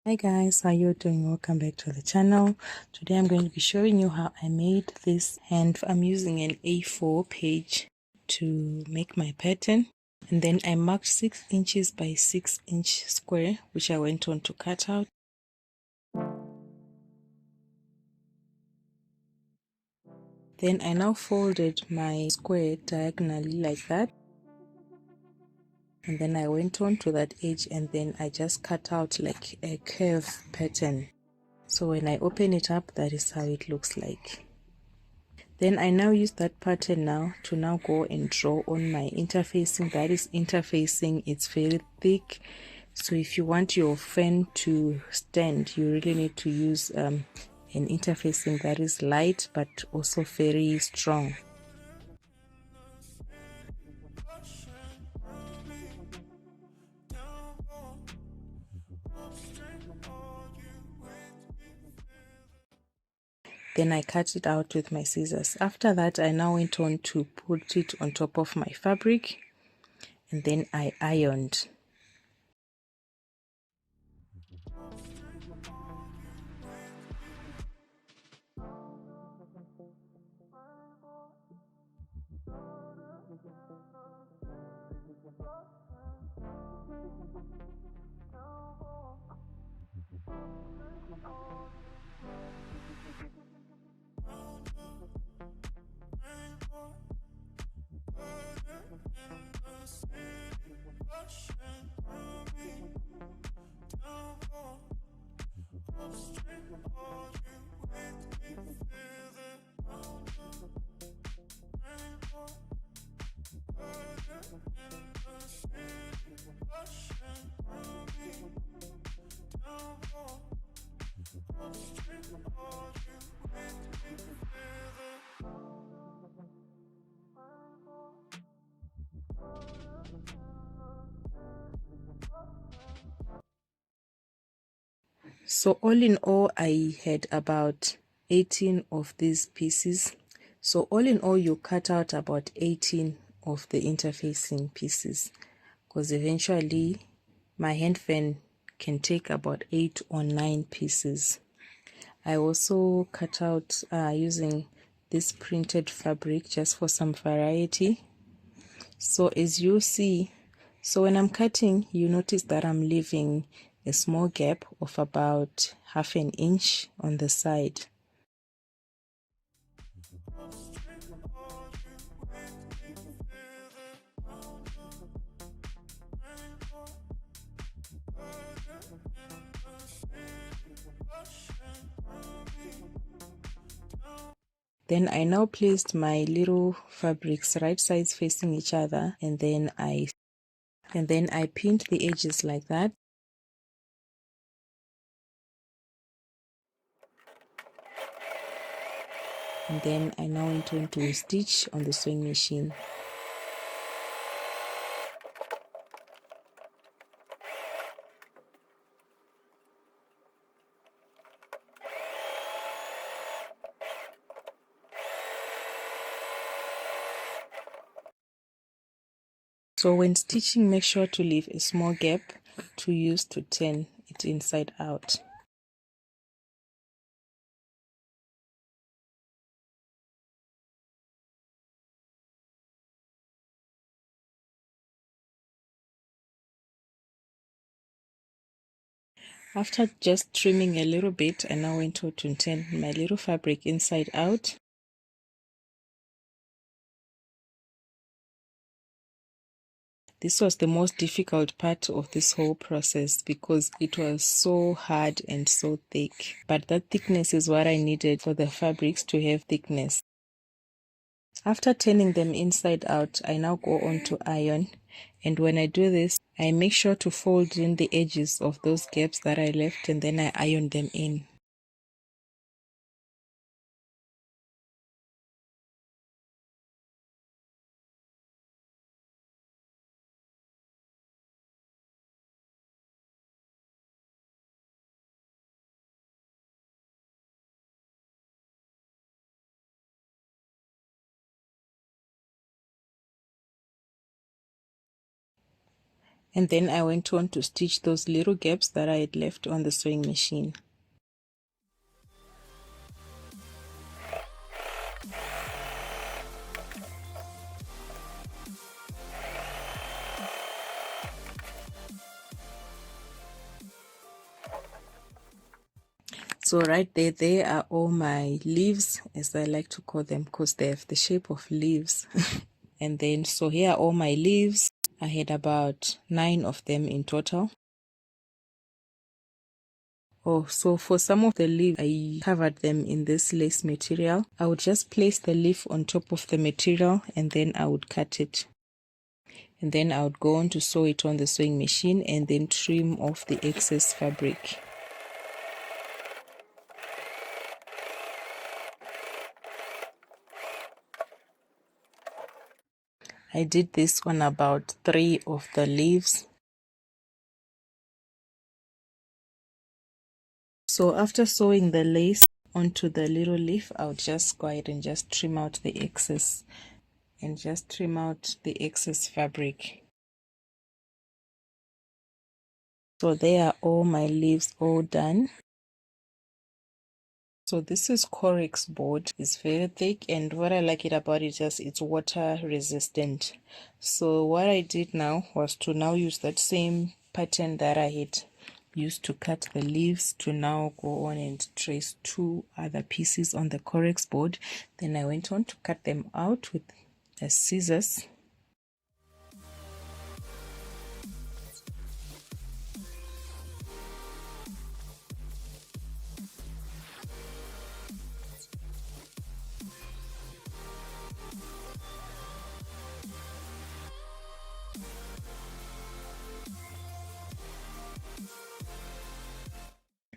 Hi guys, how you doing? Welcome back to the channel. Today I'm going to be showing you how I made this hand. I'm using an A4 page to make my pattern, and then I marked 6 inches by 6 inch square, which I went on to cut out. Then I now folded my square diagonally like that, and then I went on to that edge, and then I just cut out like a curve pattern. So when I open it up, that is how it looks like. Then I now use that pattern now to go and draw on my interfacing. That is interfacing, it's very thick, so if you want your fan to stand, you really need to use an interfacing that is light but also very strong. Then I cut it out with my scissors. After that, I now went on to put it on top of my fabric, and then I ironed. So all in all, I had about 18 of these pieces. So all in all, you cut out about 18 of the interfacing pieces, because eventually my hand fan can take about 8 or 9 pieces. I also cut out using this printed fabric just for some variety. So as you see, so when I'm cutting, you notice that I'm leaving a small gap of about half an inch on the side. Then I now placed my little fabrics right sides facing each other, and then I pinned the edges like that. And then I now went on to stitch on the sewing machine. So when stitching, make sure to leave a small gap to use to turn it inside out. After just trimming a little bit, I now went on to turn my little fabric inside out. This was the most difficult part of this whole process because it was so hard and so thick. But that thickness is what I needed for the fabrics to have thickness. After turning them inside out, I now go on to iron. And when I do this, I make sure to fold in the edges of those gaps that I left, and then I iron them in. And then I went on to stitch those little gaps that I had left on the sewing machine. So right there are all my leaves, as I like to call them, because they have the shape of leaves. And then, so here are all my leaves. I had about 9 of them in total. Oh, so for some of the leaves, I covered them in this lace material. I would just place the leaf on top of the material and then I would cut it. And then I would go on to sew it on the sewing machine and then trim off the excess fabric. I did this on about 3 of the leaves. So after sewing the lace onto the little leaf, I'll just go ahead and just trim out the excess fabric. So there are all my leaves all done. So this is Corex board. It's very thick, and what I like it about it is it's water resistant. So what I did now was to now use that same pattern that I had used to cut the leaves to now go on and trace 2 other pieces on the Corex board. Then I went on to cut them out with the scissors.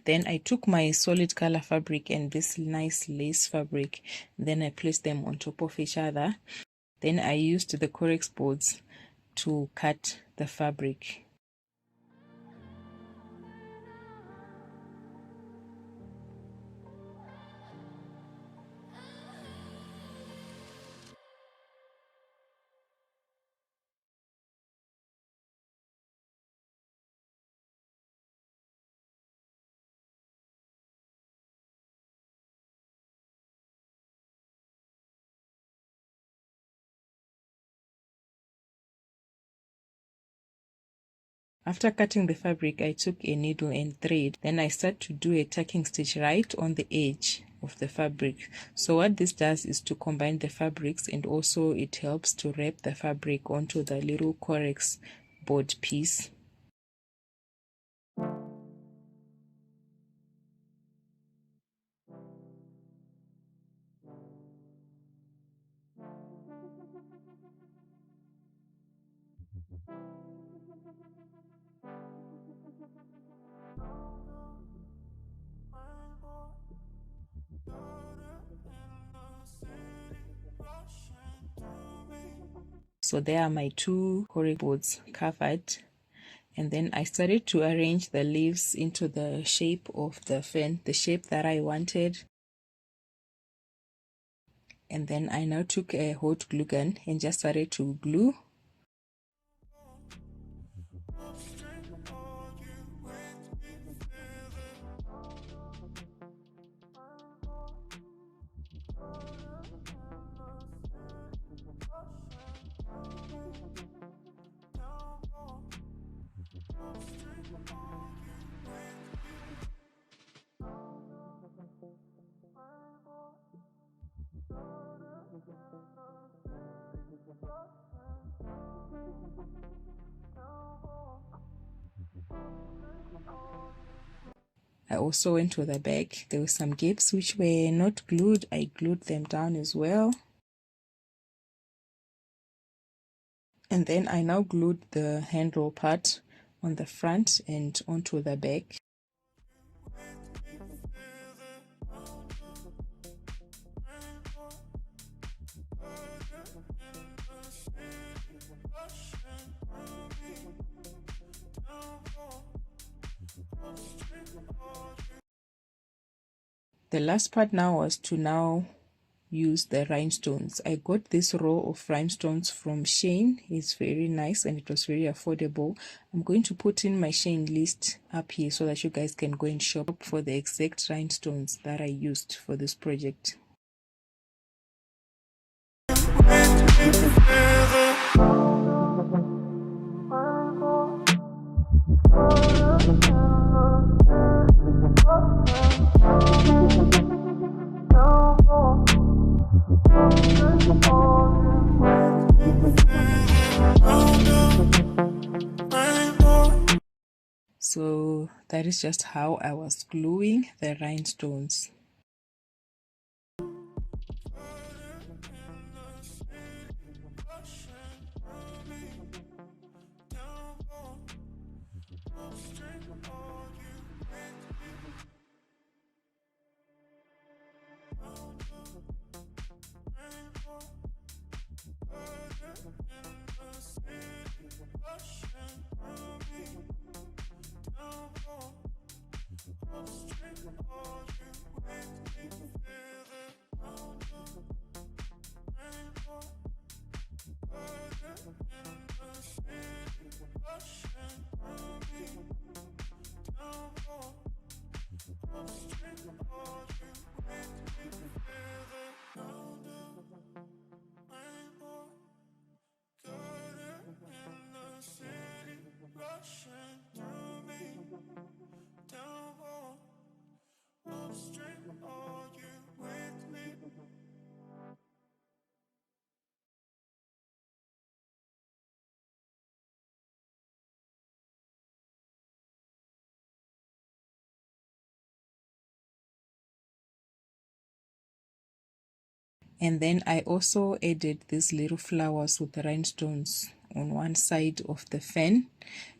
Then I took my solid color fabric and this nice lace fabric, then I placed them on top of each other. Then I used the Corex boards to cut the fabric. After cutting the fabric, I took a needle and thread. Then I start to do a tacking stitch right on the edge of the fabric. So what this does is to combine the fabrics, and also it helps to wrap the fabric onto the little Corex board piece. So there are my 2 Corex boards covered. And then I started to arrange the leaves into the shape of the fan, the shape that I wanted. And then I now took a hot glue gun and just started to glue. I also went to the back. There were some gaps which were not glued. I glued them down as well. And then I now glued the handle part on the front and onto the back. The last part now was to now use the rhinestones. I got this row of rhinestones from Shein. It's very nice and it was very affordable. I'm going to put in my Shein list up here so that you guys can go and shop for the exact rhinestones that I used for this project. So that is just how I was gluing the rhinestones. And then I also added these little flowers with the rhinestones on one side of the fan.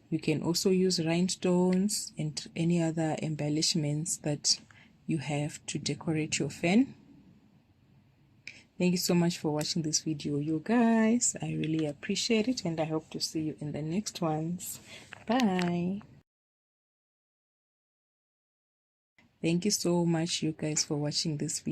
You can also use rhinestones and any other embellishments that you have to decorate your fan. Thank you so much for watching this video, you guys. I really appreciate it and I hope to see you in the next ones. Bye. Thank you so much, you guys, for watching this video.